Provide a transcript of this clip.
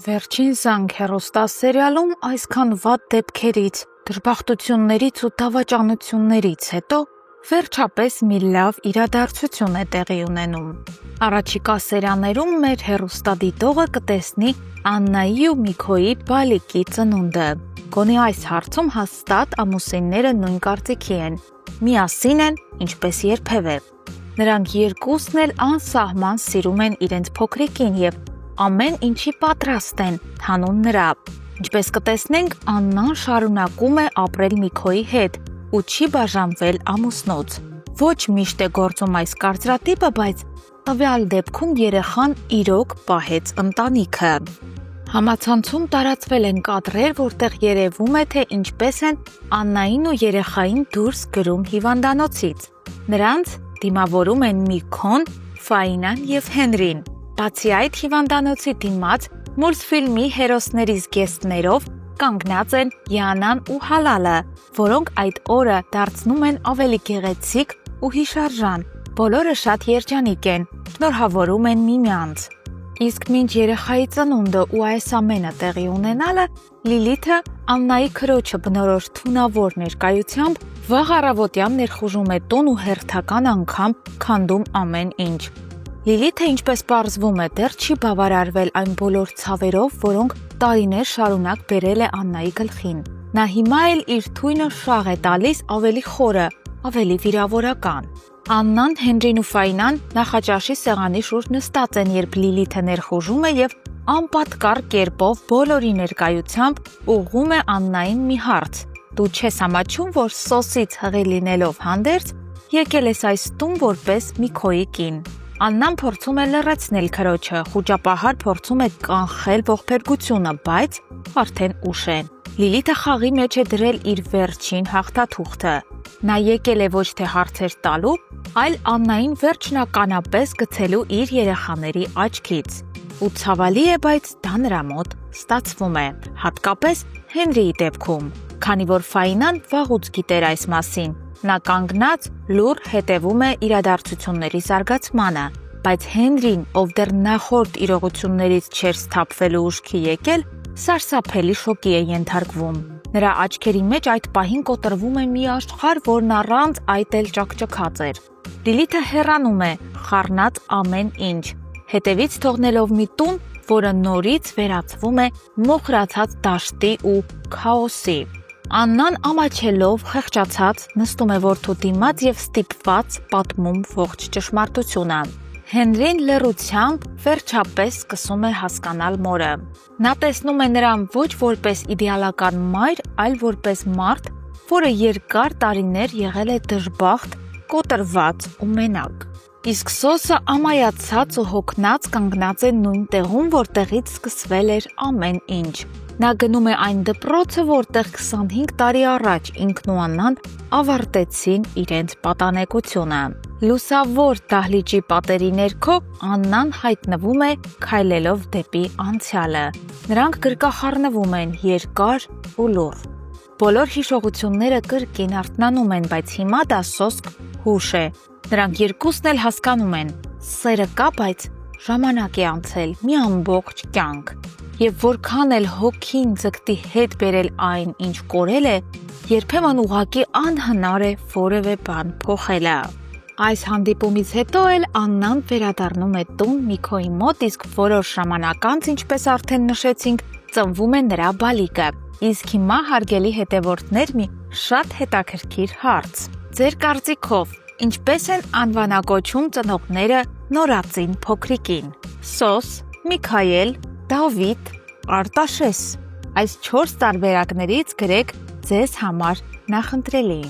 Վերջին զանգ հեռուստասերիալում այսքան վատ դեպքերից, դժբախտություններից ու դավաճանություններից հետո վերջապես մի լավ իրադարձություն է տեղի ունենում։ Առաջիկա սերիաներում մեր հեռուստադիտողը կտեսնի Աննայի ու Միքոյի բալիկի ծնունդը։ Գոնե այս հարցում հաստատ ամուսինները նույն կարծիքի են։ Միասին են, ինչպես երբևէ։ Նրանք երկուսն էլ անսահման սիրում են իրենց փոքրիկին եւ ամեն ինչի պատրաստ են հանուն նրա։ Ինչպես կտեսնենք, Աննան շարունակում է ապրել Միքոյի հետ ու չի բաժանվել ամուսնուց։ Ոչ միշտ է գործում այս կարծրատիպը, բայց տվյալ դեպքում երեխան իրոք պահեց ընտանիքը։ Համացանցում տարածվել են կադրեր, որտեղ երևում է, թե ինչպես են Աննային ու երեխային դուրս գրում հիվանդանոցից։ Նրանց դիմավորում են Միքոն, Ֆաինան եւ Հենրին։ Բացի այդ, հիվանդանոցի դիմաց մուլտֆիլմի հերոսների զգեստներով կանգնած են Յանան ու Հալալը, որոնք այդ օրը դարձնում են ավելի գեղեցիկ ու հիշարժան։ Բոլորը շատ երջանիկ են, շնորհավորում են միմյանց։ Իսկ մինչ երեխայի ծնունդը ու այս ամենը տեղի ունենալը, Լիլիթը Աննայի քրոջը բնորոշ թունավոր ներկայությամբ վաղ առավոտյան ներխուժում է տուն ու հերթական անգամ քանդում ամեն ինչ։ Լիլիթը, ինչպես պարզվում է, դեռ չի բավարարվել այն բոլոր ցավերով, որոնք տարիներ շարունակ բերել է Աննայի գլխին։ Նա հիմա էլ իր թույնը շաղ է տալիս ավելի խորը, ավելի վիրավորական։ Աննան, Հենրին ու Ֆաինան նախաճաշի սեղանի շուրջ նստած են, երբ Լիլիթը ներխուժում է եւ անպատկառ կերպով բոլորի ներկայությամբ ուղղում է Աննային մի հարց. «Դու չես ամաչում, որ սոսից հղի լինելով հանդերձ եկել ես այս տուն որպես Միքոյի կին»։ Աննան փորձում է լռեցնել քրոջը, խուճապահար փորձում է կանխել ողբերգությունը, բայց արդեն ուշ է։ Լիլիթը խաղի մեջ է դրել իր վերջին հաղթաթուղթը։ Նա եկել է ոչ թե հարցեր տալու, այլ Աննային վերջնականապես գցելու իր երեխաների աչքից։ Ու ցավալի է, բայց դա նրա մոտ ստացվում է, հատկապես Հենրիի դեպքում, քանի որ Ֆաինան վաղուց գիտեր այս մասին։ Նա կանգնած լուռ հետևում է իրադարձությունների զարգացմանը, բայց Հենրին, ով դեռ նախորդ իրողություններից չէր սթափվելու ուշքի եկել, սարսափելի շոկի է ենթարկվում։ Նրա աչքերի մեջ այդ պահին կոտրվում է մի աշխարհ, որն առանց այդ էլ ճաքճքած էր։ Լիլիթը հեռանում է, խառնած ամեն ինչ, հետևից թողնելով մի տուն, որը նորից վերածվում է մոխրացած դաշտի ու քաոսի։ Աննան ամաչելով, խեղճացած նստում է որդու դիմաց եւ ստիպված պատմում ողջ ճշմարտությունը։ Հենրին լռությամբ վերջապես սկսում է հասկանալ մորը։ Նա տեսնում է նրան ոչ որպես իդեալական մայր, այլ որպես մարդ, որը երկար տարիներ եղել է դժբախտ, կոտրված ու մենակ։ Իսկ սոսը ամայացած ու հոգնած կանգնած է նույն տեղում, որտեղից սկսվել էր ամեն ինչ։ Նա գնում է այն դպրոցը, որտեղ 25 տարի առաջ ինքն ու Աննան ավարտեցին իրենց պատանեկությունը։ Լուսավոր դահլիճի պատերի ներքո Աննան հայտնվում է քայլելով դեպի անցյալը։ Նրանք գրկախառնվում են երկար ու լուռ։ Բոլոր հիշողությունները կրկին արթնանում են, բայց հիմա դա սոսկ հուշ է։ Նրանք երկուսն էլ հասկանում են. սերը կա, բայց ժամանակ է անցել, մի ամբողջ կյանք։ Եվ որքան էլ հոգին ձգտի հետ բերել այն, ինչ կորել է, երբեմն ուղղակի անհնար է որևէ բան փոխելը։ Այս հանդիպումից հետո էլ Աննան վերադառնում է տուն Միքոյի մոտ, իսկ որոշ ժամանակ անց, ինչպես արդեն նշեցինք, ծնվում է նրա բալիկը։ Իսկ հիմա, հարգելի հետևորդներ, մի շատ հետաքրքիր հարց։ Ձեր կարծիքով, ինչպես են անվանակոչում ծնողները նորածին փոքրիկին։ Սոս, Միքայել, Դավիթ, Արտաշես։ Այս 4 տարբերակներից գրեք ձեզ համար նախընտրելի։